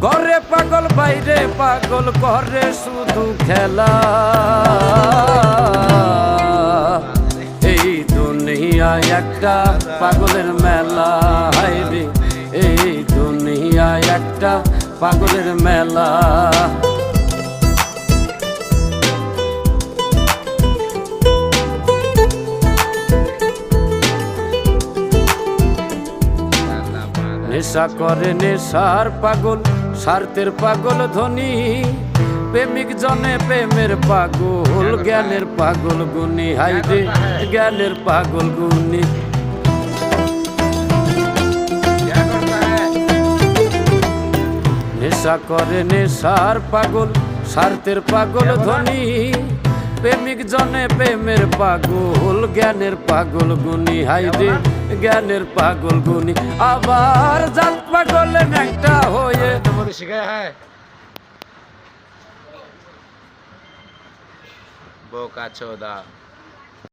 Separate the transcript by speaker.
Speaker 1: ঘরে পাগল বাইরে পাগল করে শুধু খেলা। এই দুনিয়ায় একটা পাগলের মেলা, হায়রে এই দুনিয়ায় একটা পাগলের মেলা। নেশা করে নেশার পাগল, স্বার্থের পাগল ধনী, প্রেমিক জনে প্রেমের পাগল, জ্ঞানের পাগল গুণী, হাইরে জ্ঞানের পাগল গুণী। নেশা করে নেশার পাগল, স্বার্থের পাগল ধনী, প্রেমিক জনে প্রেমের পাগল, জ্ঞানের পাগল গুণী, হাইরে জ্ঞানের পাগল গুণী। আবার জাত পাগল একটা হয়ে
Speaker 2: বোকা চোদা।